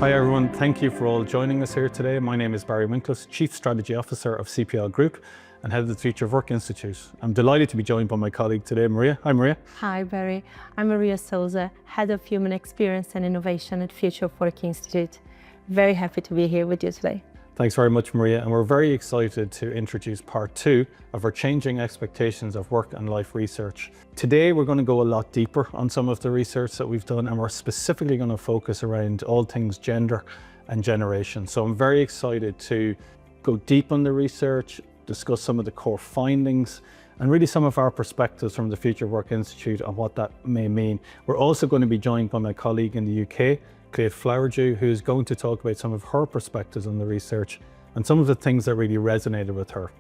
Hi everyone, thank you for all joining us here today. My name is Barry Winkless, Chief Strategy Officer of Cpl Group and Head of the Future of Work Institute. I'm delighted to be joined by my colleague today, Maria. Hi Maria. Hi Barry, I'm Maria Souza, Head of Human Experience and Innovation at Future of Work Institute. Very happy to be here with you today. Thanks very much, Maria, and we're very excited to introduce part 2 of our Changing Expectations of Work and Life research. Today we're going to go a lot deeper on some of the research that we've done, and we're specifically going to focus around all things gender and generation. So I'm very excited to go deep on the research, discuss some of the core findings, and really some of our perspectives from the Future of Work Institute on what that may mean. We're also going to be joined by my colleague in the UK, Cleve Flowerdew, who is going to talk about some of her perspectives on the research and some of the things that really resonated with her.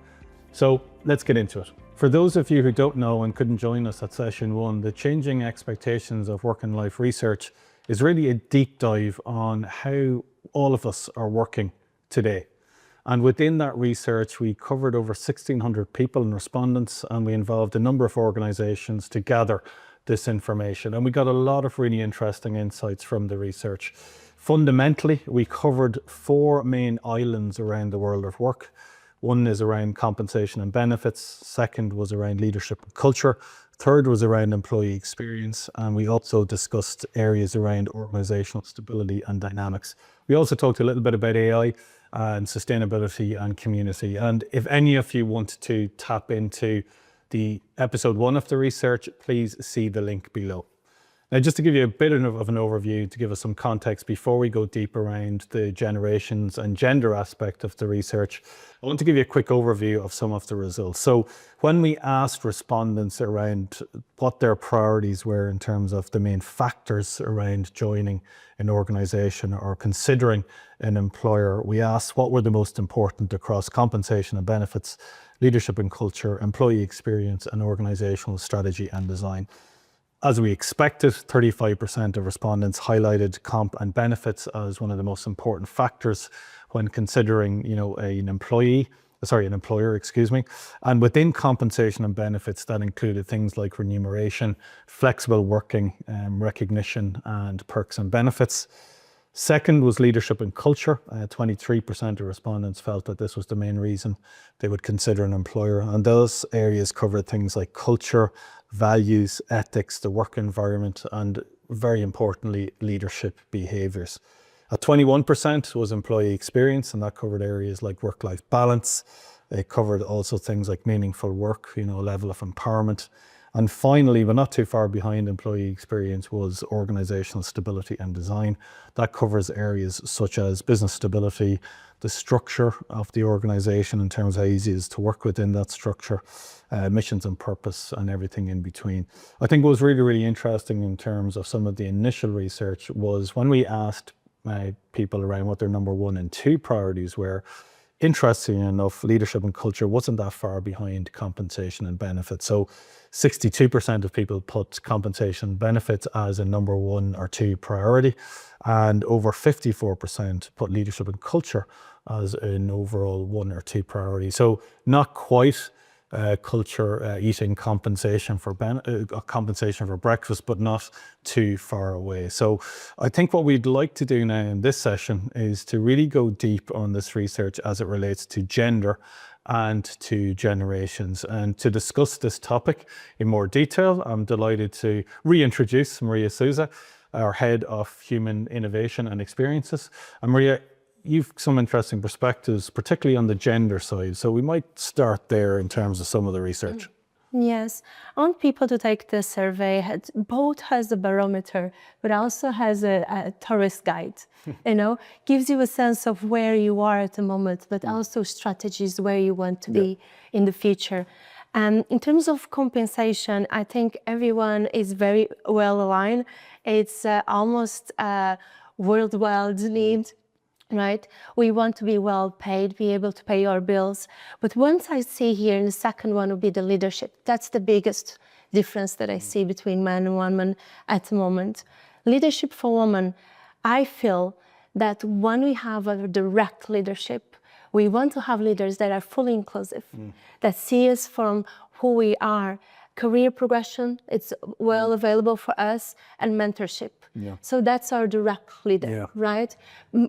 So let's get into it. For those of you who don't know and couldn't join us at session 1, the Changing Expectations of Work and Life research is really a deep dive on how all of us are working today. And within that research, we covered over 1,600 people and respondents, and we involved a number of organizations to gather this information. And we got a lot of really interesting insights from the research. Fundamentally, we covered 4 main islands around the world of work. One is around compensation and benefits. Second was around leadership and culture. Third was around employee experience. And we also discussed areas around organizational stability and dynamics. We also talked a little bit about AI and sustainability and community. And if any of you want to tap into the episode 1 of the research, please see the link below. Now, just to give you a bit of an overview, to give us some context before we go deep around the generations and gender aspect of the research, I want to give you a quick overview of some of the results. So when we asked respondents around what their priorities were in terms of the main factors around joining an organization or considering an employer, we asked what were the most important across compensation and benefits, leadership and culture, employee experience, and organizational strategy and design. As we expected, 35% of respondents highlighted comp and benefits as one of the most important factors when considering, an employer, And within compensation and benefits, that included things like remuneration, flexible working, recognition, and perks and benefits. Second was leadership and culture. 23% of respondents felt that this was the main reason they would consider an employer. And those areas covered things like culture, values, ethics, the work environment, and very importantly, leadership behaviors. At 21% was employee experience, and that covered areas like work-life balance. It covered also things like meaningful work, level of empowerment. And finally, but not too far behind employee experience, was organizational stability and design. That covers areas such as business stability, the structure of the organization in terms of how easy it is to work within that structure, missions and purpose, and everything in between. I think what was really, really interesting in terms of some of the initial research was when we asked people around what their number 1 and 2 priorities were. Interestingly enough, leadership and culture wasn't that far behind compensation and benefits. So 62% of people put compensation and benefits as a number 1 or 2 priority, and over 54% put leadership and culture as an overall 1 or 2 priority. So not quite culture eating compensation for breakfast, but not too far away. So I think what we'd like to do now in this session is to really go deep on this research as it relates to gender and to generations. And to discuss this topic in more detail, I'm delighted to reintroduce Maria Souza, our Head of Human Innovation and Experiences. And Maria, you've some interesting perspectives, particularly on the gender side. So we might start there in terms of some of the research. Yes, I want people to take the survey. Both has a barometer, but also has a tourist guide. Gives you a sense of where you are at the moment, but also strategies where you want to be in the future. And in terms of compensation, I think everyone is very well aligned. It's almost a worldwide need. Right? We want to be well paid, be able to pay our bills. But once I see here, in the second one would be the leadership. That's the biggest difference that I see between men and women at the moment. Leadership for women, I feel that when we have a direct leadership, we want to have leaders that are fully inclusive, that see us from who we are, career progression, it's well available for us, and mentorship. Yeah. So that's our direct leader, Yeah. right?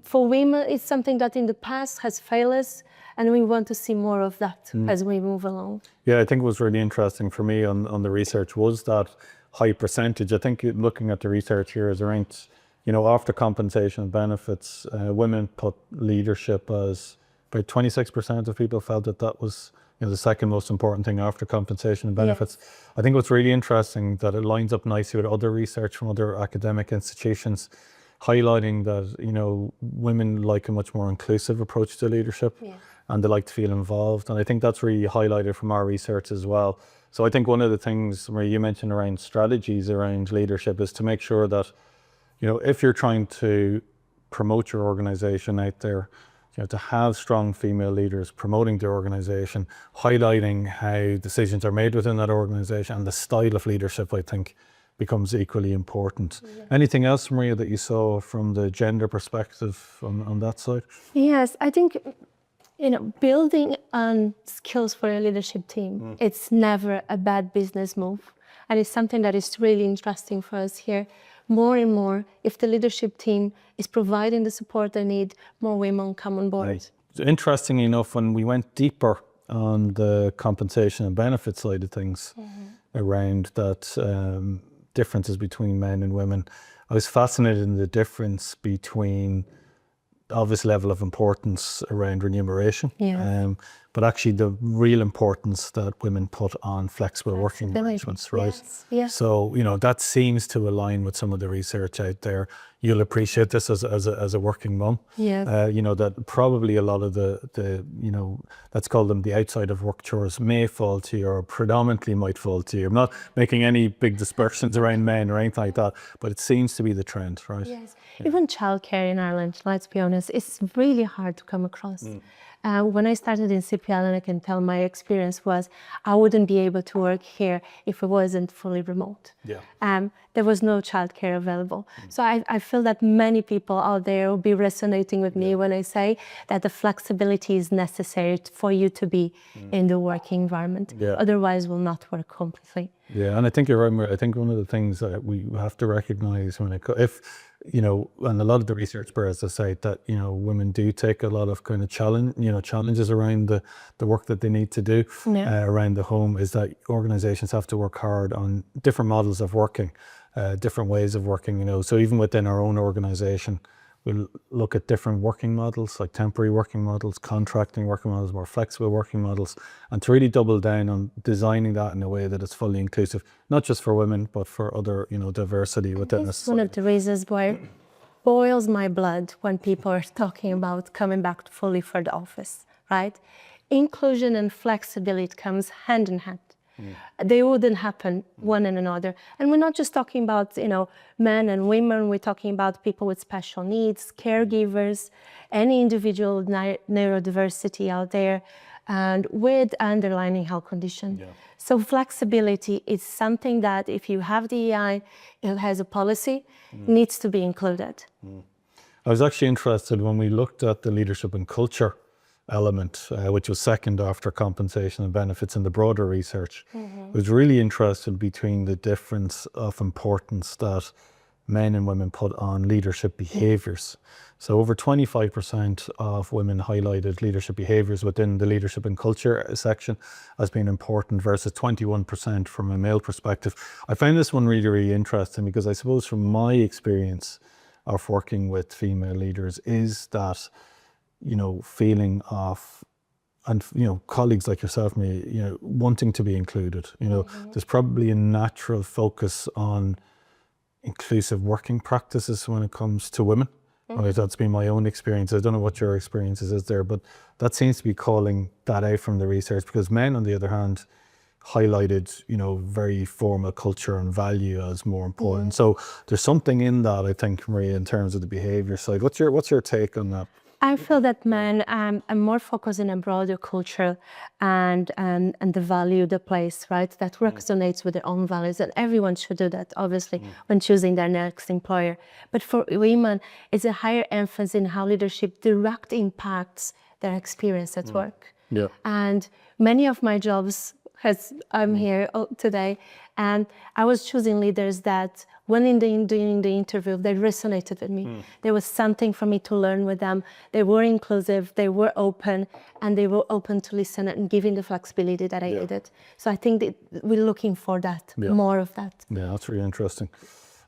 For women, it's something that in the past has failed us, and we want to see more of that as we move along. Yeah, I think what was really interesting for me on the research was that high percentage. I think looking at the research here is around, after compensation and benefits, women put leadership as about 26% of people felt that was the second most important thing after compensation and benefits. Yes. I think what's really interesting that it lines up nicely with other research from other academic institutions, highlighting that women like a much more inclusive approach to leadership. Yeah. And they like to feel involved. And I think that's really highlighted from our research as well. So I think one of the things, Marie, you mentioned around strategies around leadership is to make sure that, if you're trying to promote your organization out there, to have strong female leaders promoting the organization, highlighting how decisions are made within that organization, and the style of leadership, I think, becomes equally important. Yeah. Anything else, Maria, that you saw from the gender perspective on that side? Yes, I think building on skills for a leadership team, it's never a bad business move. And it's something that is really interesting for us here. More and more, if the leadership team is providing the support they need, more women come on board. Right. Interestingly enough, when we went deeper on the compensation and benefit side of things around that differences between men and women, I was fascinated in the difference between obvious level of importance around remuneration, but actually the real importance that women put on flexible working arrangements, right? Yes, yes. So, that seems to align with some of the research out there. You'll appreciate this as a working mum. Yes. That probably a lot of the let's call them the outside of work chores may fall to you, or predominantly might fall to you. I'm not making any big dispersions around men or anything like that, but it seems to be the trend, right? Yes. Even childcare in Ireland, let's be honest, it's really hard to come across. When I started in Cpl, and I can tell my experience was I wouldn't be able to work here if it wasn't fully remote. Yeah. There was no childcare available. So I feel that many people out there will be resonating with me when I say that the flexibility is necessary for you to be in the working environment. Yeah. Otherwise, will not work completely. Yeah, and I think you're right, Maria. I think one of the things that we have to recognize and a lot of the research bears the say that, women do take a lot of kind of challenges around the work that they need to do around the home, is that organizations have to work hard on different models of working, different ways of working, so even within our own organization, we'll look at different working models, like temporary working models, contracting working models, more flexible working models, and to really double down on designing that in a way that is fully inclusive, not just for women, but for other, diversity within us. It's one of the reasons why it boils my blood when people are talking about coming back fully for the office, right? Inclusion and flexibility comes hand in hand. They wouldn't happen one and another. And we're not just talking about, men and women, we're talking about people with special needs, caregivers, any individual neurodiversity out there, and with underlying health condition. Yeah. So flexibility is something that if you have DEI, it has a policy, needs to be included. I was actually interested when we looked at the leadership and culture element, which was second after compensation and benefits in the broader research. I was really interested between the difference of importance that men and women put on leadership behaviours. So over 25% of women highlighted leadership behaviours within the leadership and culture section as being important versus 21% from a male perspective. I found this one really, really interesting because I suppose from my experience of working with female leaders is that feeling of, and colleagues like yourself, wanting to be included. There's probably a natural focus on inclusive working practices when it comes to women. Right, that's been my own experience. I don't know what your experiences is there, but that seems to be calling that out from the research, because men, on the other hand, highlighted, very formal culture and value as more important. So there's something in that, I think, Maria, in terms of the behaviour side. What's your take on that? I feel that men are more focused on a broader culture and the value they place, right? That resonates with their own values, and everyone should do that, obviously, when choosing their next employer. But for women, it's a higher emphasis in how leadership directly impacts their experience at work. Yeah. And many of my jobs as I'm here today. And I was choosing leaders that when during the interview, they resonated with me. There was something for me to learn with them. They were inclusive, they were open, and they were open to listen and giving the flexibility that I needed. So I think that we're looking for that, more of that. Yeah, that's really interesting.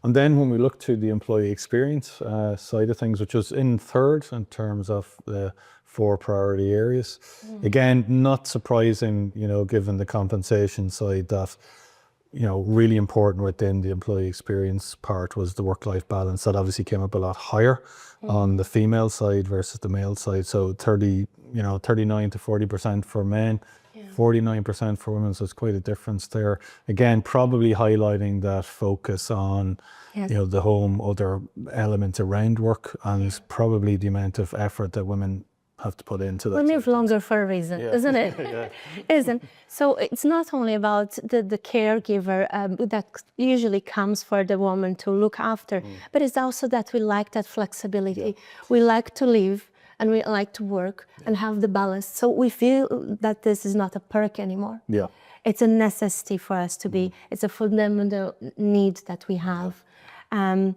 And then when we look to the employee experience side of things, which was in third in terms of the 4 priority areas, again, not surprising, you know, given the compensation side, that, you know, really important within the employee experience part was the work-life balance. That obviously came up a lot higher on the female side versus the male side. So 39 to 40% for men, 49% for women. So it's quite a difference there. Again, probably highlighting that focus on, you know, the home, other elements around work, and probably the amount of effort that women have to put into that. We live longer for a reason, isn't it? Isn't. So it's not only about the caregiver that usually comes for the woman to look after, but it's also that we like that flexibility. We like to live and we like to work and have the balance. So we feel that this is not a perk anymore. Yeah. It's a necessity for us to be. It's a fundamental need that we have. And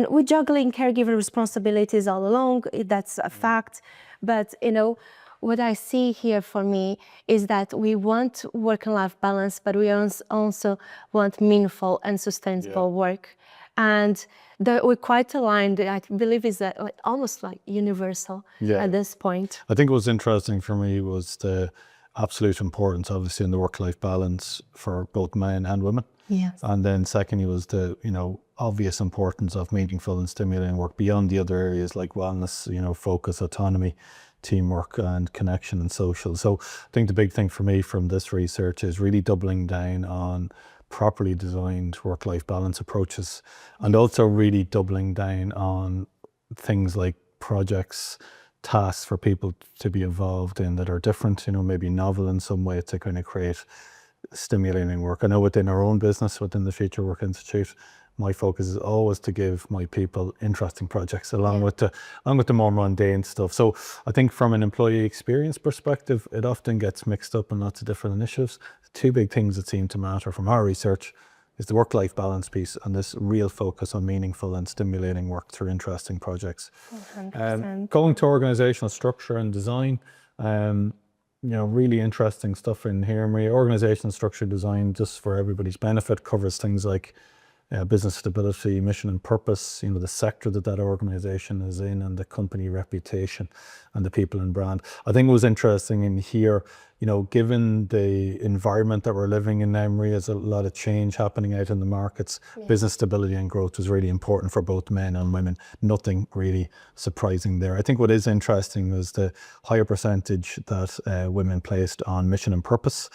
we're juggling caregiver responsibilities all along, that's a fact. But, you know, what I see here for me is that we want work and life balance, but we also want meaningful and sustainable work. And we're quite aligned. I believe is almost like universal at this point. I think what was interesting for me was the absolute importance, obviously, in the work-life balance for both men and women. Yes. And then secondly was the, you know, obvious importance of meaningful and stimulating work beyond the other areas like wellness, you know, focus, autonomy, teamwork and connection and social. So I think the big thing for me from this research is really doubling down on properly designed work-life balance approaches, and also really doubling down on things like projects, tasks for people to be involved in that are different, you know, maybe novel in some way to kind of create stimulating work. I know within our own business, within the Future Work Institute, my focus is always to give my people interesting projects along with the more mundane stuff. So I think from an employee experience perspective, it often gets mixed up in lots of different initiatives. The 2 big things that seem to matter from our research is the work-life balance piece and this real focus on meaningful and stimulating work through interesting projects. 100%. Going to organizational structure and design, you know, really interesting stuff in here, Maria. Organizational structure design, just for everybody's benefit, covers things like business stability, mission and purpose, you know, the sector that organization is in, and the company reputation and the people and brand. I think it was interesting in here, you know, given the environment that we're living in now, Maria, there's a lot of change happening out in the markets. Business stability and growth was really important for both men and women. Nothing really surprising there. I think what is interesting was the higher percentage that women placed on mission and purpose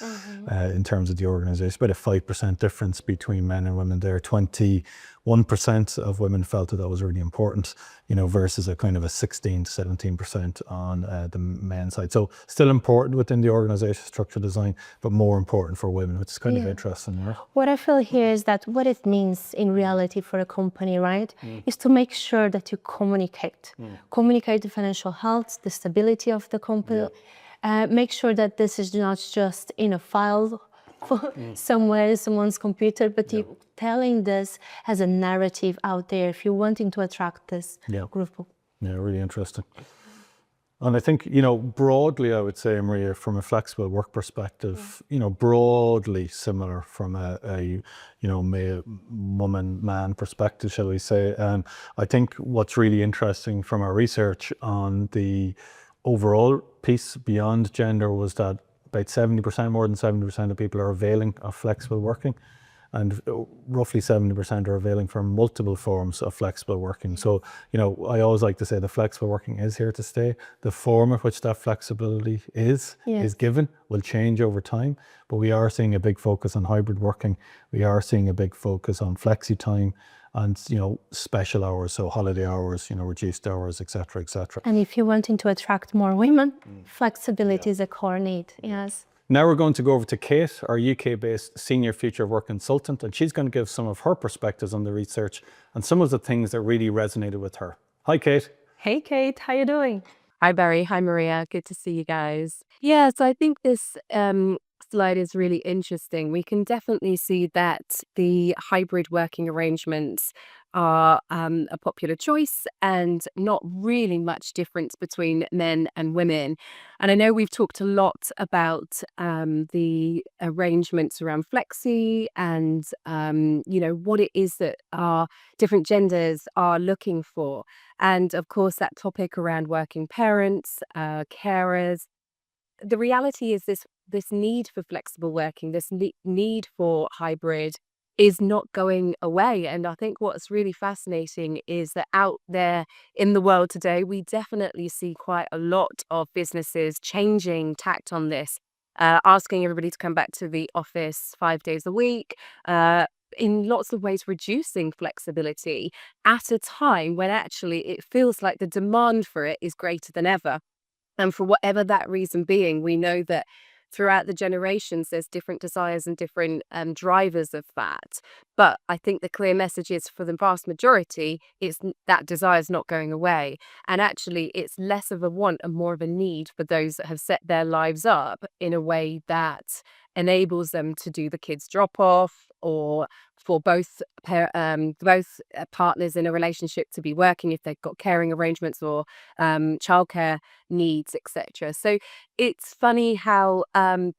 in terms of the organization. About a 5% difference between men and women there. 21% of women felt that was really important, you know, versus a kind of a 16 to 17% on the men's side. So still important within the organization structure design, but more important for women, which is kind of interesting, right? What I feel here is that what it means in reality for a company, right, is to make sure that you communicate. Communicate the financial health, the stability of the company. Make sure that this is not just in a file somewhere, someone's computer, but you telling this as a narrative out there if you're wanting to attract this group. Yeah, really interesting. And I think, you know, broadly, I would say, Maria, from a flexible work perspective, you know, broadly similar from a you know, woman-man perspective, shall we say. And I think what's really interesting from our research on the overall piece beyond gender was that about 70%, more than 70% of people are availing of flexible working, and roughly 70% are availing from multiple forms of flexible working. So, you know, I always like to say the flexible working is here to stay. The form of which that flexibility is given will change over time, but we are seeing a big focus on hybrid working. We are seeing a big focus on flexi time and, you know, special hours, so holiday hours, you know, reduced hours, et cetera, et cetera. And if you're wanting to attract more women, flexibility is a core need, Now we're going to go over to Kate, our UK-based Senior Future Work Consultant, and she's going to give some of her perspectives on the research and some of the things that really resonated with her. Hi, Kate. Hey, Kate. How you doing? Hi, Barry. Hi, Maria. Good to see you guys. Yeah, so I think this slide is really interesting. We can definitely see that the hybrid working arrangements are a popular choice and not really much difference between men and women. And I know we've talked a lot about the arrangements around flexi and, what it is that our different genders are looking for. And of course, that topic around working parents, carers. The reality is this need for flexible working, this need for hybrid is not going away. And I think what's really fascinating is that out there in the world today, we definitely see quite a lot of businesses changing tact on this, asking everybody to come back to the office 5 days a week, in lots of ways reducing flexibility at a time when actually it feels like the demand for it is greater than ever. And for whatever that reason being, we know that throughout the generations, there's different desires and different drivers of that. But I think the clear message is for the vast majority, that desire is not going away. And actually, it's less of a want and more of a need for those that have set their lives up in a way that enables them to do the kids drop off, or for both partners in a relationship to be working if they've got caring arrangements or childcare needs, etc. So it's funny how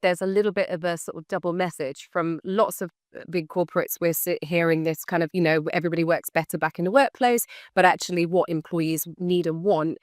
there's a little bit of a sort of double message from lots of big corporates. We're hearing this kind of, everybody works better back in the workplace, but actually what employees need and want,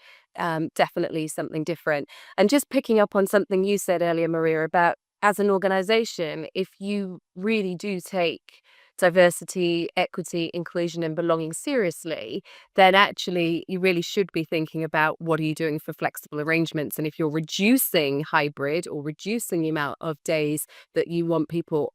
definitely something different. And just picking up on something you said earlier, Maria, about as an organization, if you really do take diversity, equity, inclusion, and belonging seriously, then actually you really should be thinking about what are you doing for flexible arrangements. And if you're reducing hybrid or reducing the amount of days that you want people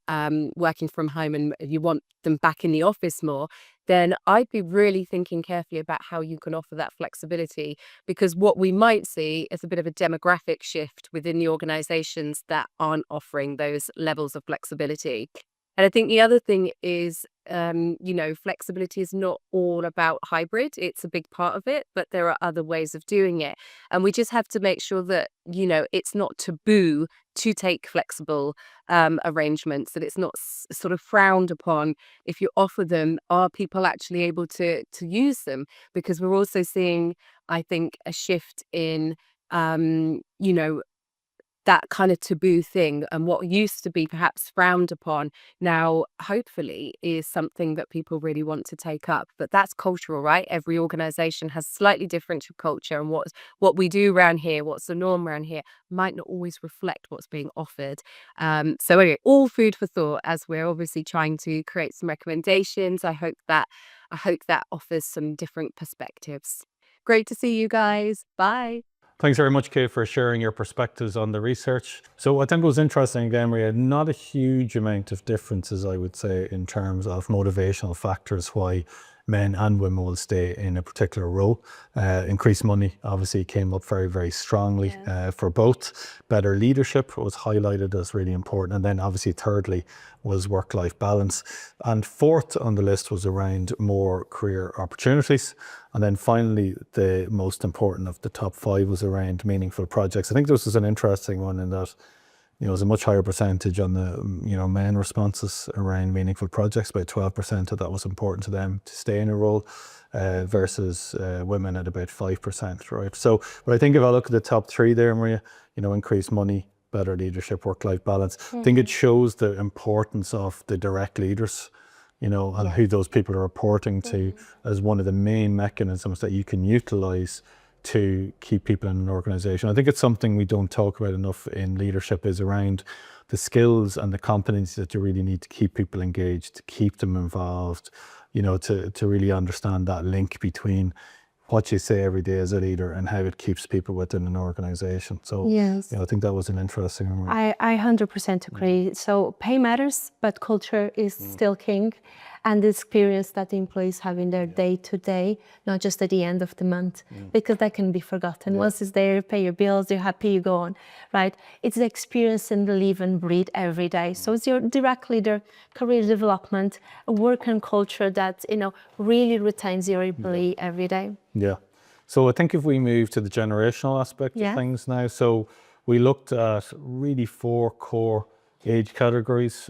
working from home and you want them back in the office more, then I'd be really thinking carefully about how you can offer that flexibility, because what we might see is a bit of a demographic shift within the organizations that aren't offering those levels of flexibility. And I think the other thing is, flexibility is not all about hybrid. It's a big part of it, but there are other ways of doing it. And we just have to make sure that, it's not taboo to take flexible arrangements, that it's not sort of frowned upon if you offer them. Are people actually able to use them? Because we're also seeing, I think, a shift in, that kind of taboo thing, and what used to be perhaps frowned upon now hopefully is something that people really want to take up. But that's cultural, right? Every organization has slightly different culture, and what we do around here, what's the norm around here, might not always reflect what's being offered. So anyway, all food for thought as we're obviously trying to create some recommendations. I hope that offers some different perspectives. Great to see you guys. Bye. Thanks very much, Kate, for sharing your perspectives on the research. So I think it was interesting again, Maria, not a huge amount of differences, I would say, in terms of motivational factors why men and women will stay in a particular role. Increased money obviously came up very, very strongly for both. Better leadership was highlighted as really important. And then obviously thirdly was work-life balance. And fourth on the list was around more career opportunities. And then finally, the most important of the top five was around meaningful projects. I think this was an interesting one in that, there's a much higher percentage on the, men responses around meaningful projects. About 12% of that was important to them to stay in a role versus women at about 5%, right? So, but I think if I look at the top three there, Maria, increased money, better leadership, work-life balance, I think it shows the importance of the direct leaders, and who those people are reporting to as one of the main mechanisms that you can utilize to keep people in an organization. I think it's something we don't talk about enough in leadership, is around the skills and the competencies that you really need to keep people engaged, to keep them involved, to really understand that link between what you say every day as a leader and how it keeps people within an organization. So I think that was an interesting one. I 100% agree. So pay matters, but culture is still king. And the experience that the employees have in their day to day, not just at the end of the month, because that can be forgotten. Once it's there, you pay your bills, you're happy, you go on, right? It's the experience and the live and breathe every day. So it's your direct leader, career development, a work and culture that, really retains your employee every day. Yeah. So I think if we move to the generational aspect of things now, so we looked at really four core age categories,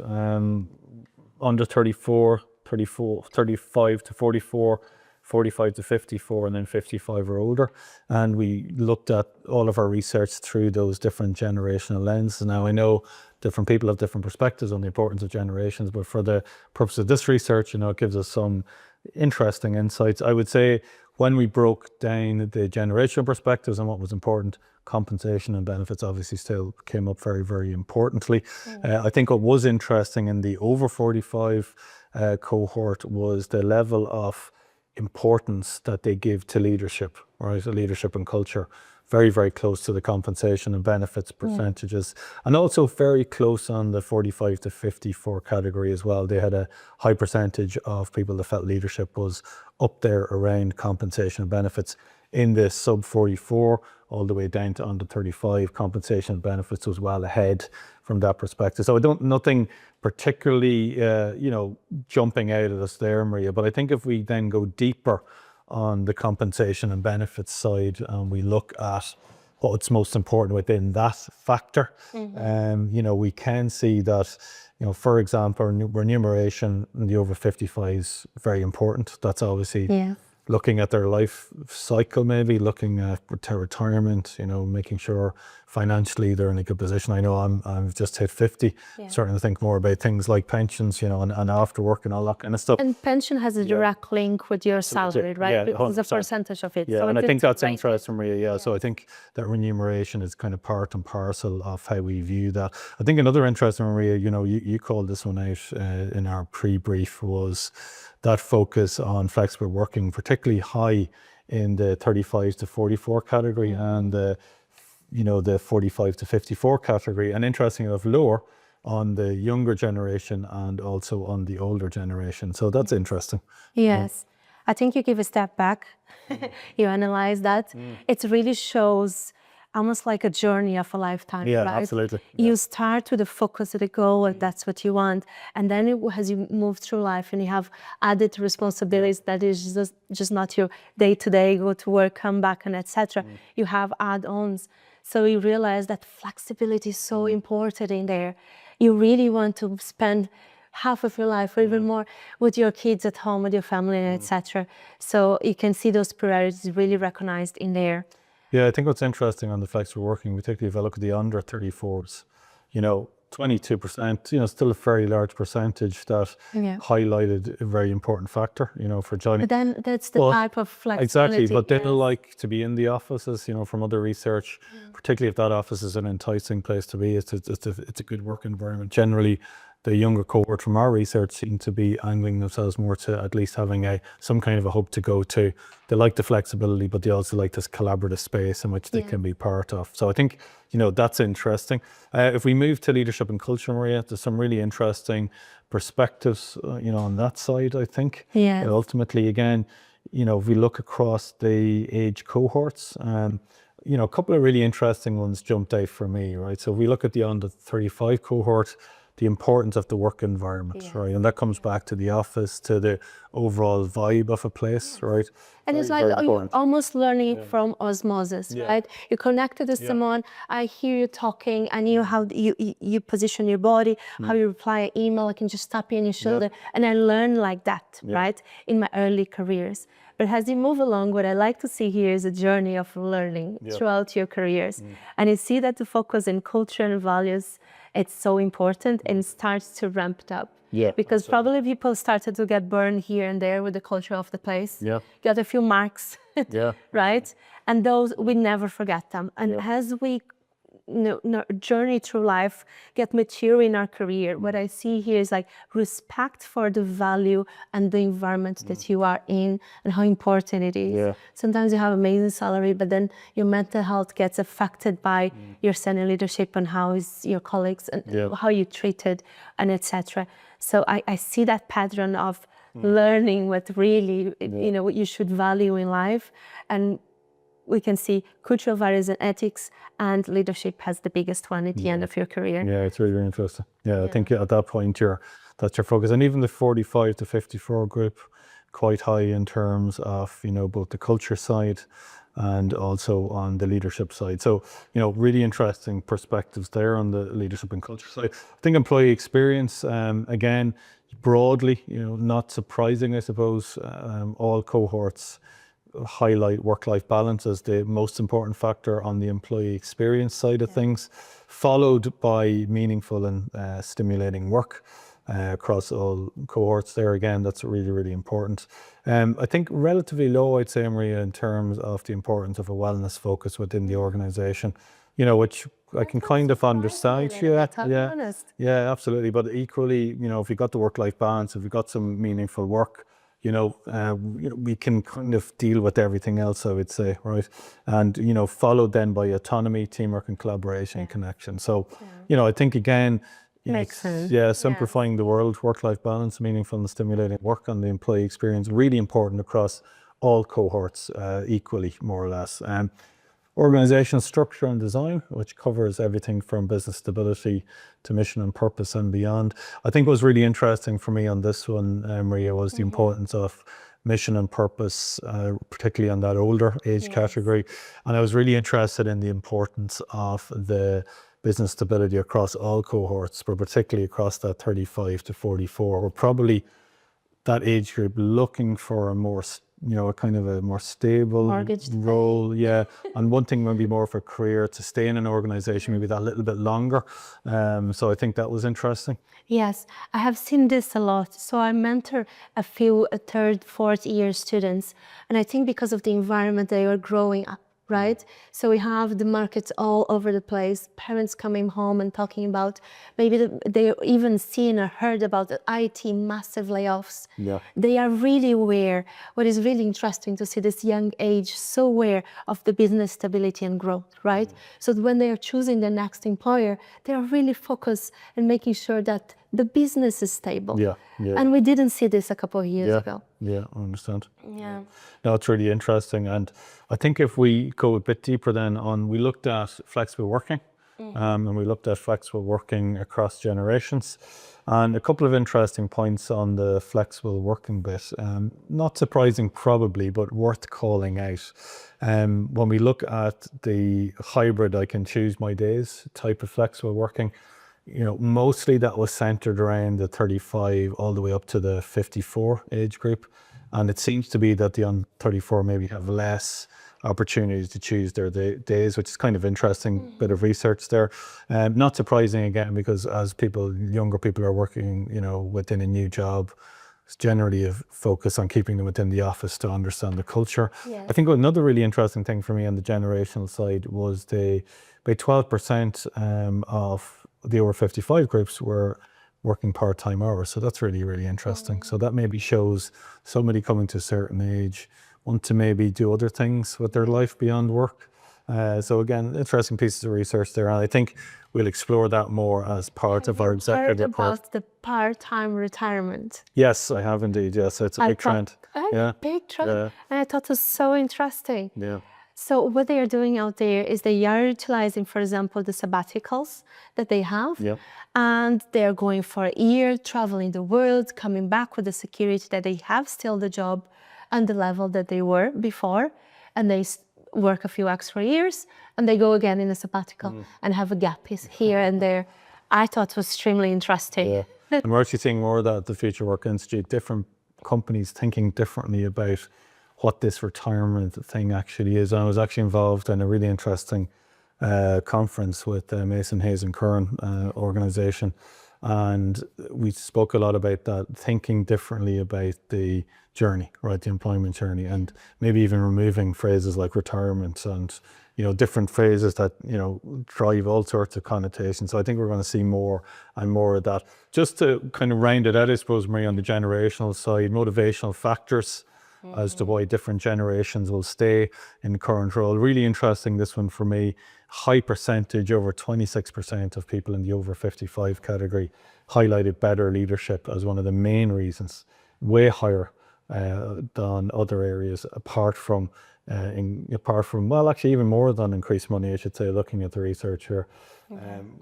under 34, 35 to 44, 45 to 54, and then 55 or older. And we looked at all of our research through those different generational lenses. Now, I know different people have different perspectives on the importance of generations, but for the purpose of this research, it gives us some interesting insights. I would say when we broke down the generational perspectives and what was important, compensation and benefits obviously still came up very, very importantly. I think what was interesting in the over 45 cohort was the level of importance that they give to leadership, right? Leadership and culture, very, very close to the compensation and benefits percentages, and also very close on the 45 to 54 category as well. They had a high percentage of people that felt leadership was up there around compensation and benefits. In the sub 44 all the way down to under 35, compensation and benefits was well ahead from that perspective. So nothing particularly jumping out at us there, Maria, but I think if we then go deeper on the compensation and benefits side and we look at what's most important within that factor, we can see that, for example, remuneration in the over 55 is very important. That's obviously looking at their life cycle, maybe looking at retirement, making sure financially they're in a good position. I know I've just hit 50, starting to think more about things like pensions, and after work and all that kind of stuff. And pension has a direct link with your salary, right? Yeah, because a percentage of it. Yeah, so and I think that's interesting, Maria. Yeah, so I think that remuneration is kind of part and parcel of how we view that. I think another interesting, Maria, you called this one out in our pre-brief, was that focus on flexible working, particularly high in the 35 to 44 category and the 45 to 54 category, and interestingly enough, lower on the younger generation and also on the older generation. So that's interesting. Yes. I think you give a step back, you analyze that. It really shows almost like a journey of a lifetime, Yeah, right? absolutely. You start with the focus of the goal, and that's what you want. And then as you move through life and you have added responsibilities that is just not your day-to-day, go to work, come back, and etc. You have add-ons. So you realize that flexibility is so important in there. You really want to spend half of your life or even more with your kids at home, with your family, etc. So you can see those priorities really recognized in there. Yeah, I think what's interesting on the flexible working, particularly if I look at the under 34s, 22%, still a very large percentage that highlighted a very important factor, for joining. But then that's the type of flexibility. Exactly, but they like to be in the offices, from other research, particularly if that office is an enticing place to be, it's a good work environment. Generally, the younger cohort from our research seem to be angling themselves more to at least having some kind of a hub to go to. They like the flexibility, but they also like this collaborative space in which they can be part of. So I think, that's interesting. If we move to leadership and culture, Maria, there's some really interesting perspectives, on that side, I think. Yeah. Ultimately, again, if we look across the age cohorts, a couple of really interesting ones jumped out for me, right? So if we look at the under 35 cohort, the importance of the work environment, right? And that comes back to the office, to the overall vibe of a place, right? And it's like you're almost learning from osmosis, right? You're connected to someone, I hear you talking, I knew how you position your body, how you reply an email, I can just tap you on your shoulder. And I learned like that, right? In my early careers. But as you move along, what I like to see here is a journey of learning throughout your careers. And you see that the focus in culture and values, it's so important and starts to ramp up. Yeah. Because probably people started to get burned here and there with the culture of the place. Yeah. Got a few marks, right? And those, we never forget them. And as we journey through life, get mature in our career, what I see here is like respect for the value and the environment that you are in and how important it is. Yeah. Sometimes you have amazing salary, but then your mental health gets affected by your senior leadership and how is your colleagues and how you treated and etc. So I see that pattern of learning what really, what you should value in life. And we can see cultural values and ethics, and leadership has the biggest one at the end of your career. Yeah, it's really, really interesting. Yeah, I think at that point that's your focus. And even the 45 to 54 group, quite high in terms of, both the culture side and also on the leadership side. So, really interesting perspectives there on the leadership and culture side. I think employee experience, again, broadly, not surprising, I suppose, all cohorts highlight work-life balance as the most important factor on the employee experience side of things, followed by meaningful and stimulating work across all cohorts there. Again, that's really, really important. I think relatively low, I'd say, Maria, in terms of the importance of a wellness focus within the organization, which I can kind of understand. Yeah, absolutely. But equally, if you've got the work-life balance, if you've got some meaningful work, we can kind of deal with everything else, I would say, right? And, followed then by autonomy, teamwork and collaboration and connection. So, I think again, Makes sense. simplifying the world, work-life balance, meaningful and stimulating work on the employee experience, really important across all cohorts equally, more or less. Organizational structure and design, which covers everything from business stability to mission and purpose and beyond. I think what was really interesting for me on this one, Maria, was the importance of mission and purpose, particularly on that older age category. And I was really interested in the importance of the business stability across all cohorts, but particularly across that 35 to 44. We're probably that age group looking for a more a kind of a more stable role, and one thing maybe more for a career, to stay in an organization maybe that little bit longer. So I think that was interesting. Yes, I have seen this a lot. So I mentor a few third, fourth year students, and I think because of the environment they are growing up, right? So we have the markets all over the place, parents coming home and talking about, maybe they even seen or heard about the IT massive layoffs. They are really aware. What is really interesting to see this young age so aware of the business stability and growth, right? So when they are choosing the next employer, they are really focused on making sure that the business is stable. And we didn't see this a couple of years ago. Yeah, I understand. No, it's really interesting. And I think if we go a bit deeper then on, we looked at flexible working, and we looked at flexible working across generations, and a couple of interesting points on the flexible working bit. Not surprising probably, but worth calling out. When we look at the hybrid, I can choose my days type of flexible working, mostly that was centered around the 35 all the way up to the 54 age group. And it seems to be that the on 34 maybe have less opportunities to choose their days, which is kind of interesting bit of research there. Not surprising again, because as younger people are working, within a new job, it's generally a focus on keeping them within the office to understand the culture. I think another really interesting thing for me on the generational side was about 12% of the over 55 groups were working part-time hours. So that's really, really interesting. So that maybe shows somebody coming to a certain age want to maybe do other things with their life beyond work. So again, interesting pieces of research there. And I think we'll explore that more as part of our executive report. About the part-time retirement. Yes, I have indeed. Yes, it's a big trend. Big trend. And I thought it was so interesting. Yeah. So what they are doing out there is they are utilizing, for example, the sabbaticals that they have, and they're going for a year, traveling the world, coming back with the security that they have still the job and the level that they were before, and they work a few extra years, and they go again in a sabbatical and have a gap here and there. I thought it was extremely interesting. And we're actually seeing more of that at the Future Work Institute, different companies thinking differently about what this retirement thing actually is. I was actually involved in a really interesting conference with Mason Hayes and Curran organization, and we spoke a lot about that, thinking differently about the journey, right, the employment journey, and maybe even removing phrases like retirement and different phrases that drive all sorts of connotations. So I think we're going to see more and more of that. Just to kind of round it out, I suppose, Marie, on the generational side, motivational factors as to why different generations will stay in the current role. Really interesting, this one for me. High percentage, over 26% of people in the over 55 category highlighted better leadership as one of the main reasons, way higher than other areas, apart from, well, actually even more than increased money, I should say, looking at the research here,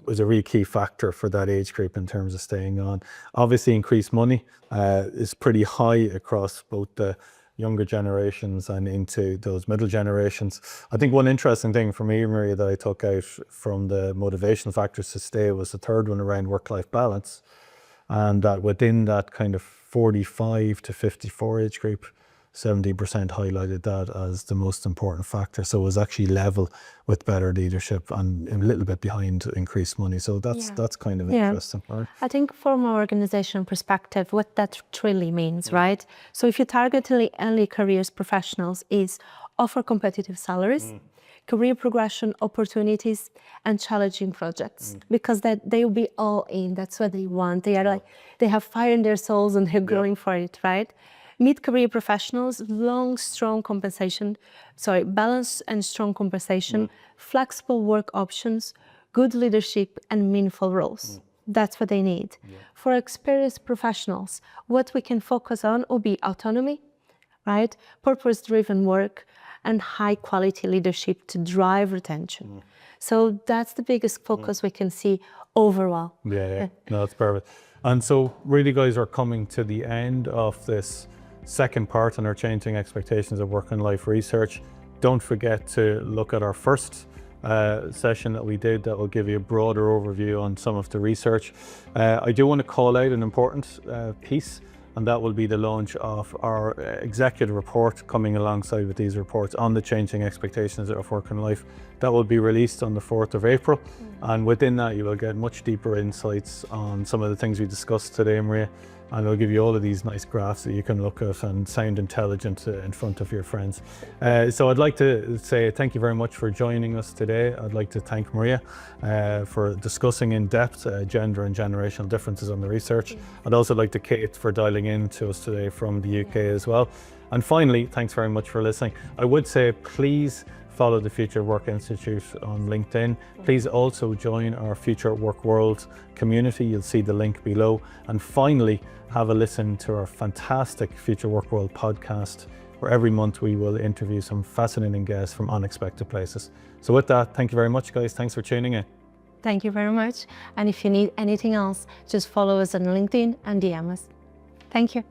was a really key factor for that age group in terms of staying on. Obviously, increased money is pretty high across both the younger generations and into those middle generations. I think one interesting thing for me, Maria, that I took out from the motivational factors to stay was the third one around work-life balance. And that within that kind of 45 to 54 age group, 70% highlighted that as the most important factor. So it was actually level with better leadership and a little bit behind increased money. So that's kind of interesting, right? I think from an organizational perspective, what that truly means, right? So if you target early careers professionals is offer competitive salaries, career progression opportunities, and challenging projects, because that they will be all in. That's what they want. They are like, they have fire in their souls and they're going for it, right? Mid-career professionals, balanced and strong compensation, flexible work options, good leadership, and meaningful roles. That's what they need. For experienced professionals, what we can focus on will be autonomy, right? Purpose-driven work, and high-quality leadership to drive retention. So that's the biggest focus we can see overall. No, that's perfect. And so really, guys, are coming to the end of this second part on our changing expectations of work and life research. Don't forget to look at our first session that we did that will give you a broader overview on some of the research. I do want to call out an important piece, and that will be the launch of our executive report coming alongside with these reports on the changing expectations of work and life. That will be released on the 4th of April. And within that, you will get much deeper insights on some of the things we discussed today, Maria. And it'll give you all of these nice graphs that you can look at and sound intelligent in front of your friends. So I'd like to say thank you very much for joining us today. I'd like to thank Maria for discussing in depth gender and generational differences on the research. I'd also like to Kate for dialing in to us today from the UK as well. And finally, thanks very much for listening. I would say please follow the Future Work Institute on LinkedIn. Please also join our Future Work World community. You'll see the link below. And finally, have a listen to our fantastic Future Work World podcast, where every month we will interview some fascinating guests from unexpected places. So with that, thank you very much, guys. Thanks for tuning in. Thank you very much. And if you need anything else, just follow us on LinkedIn and DM us. Thank you.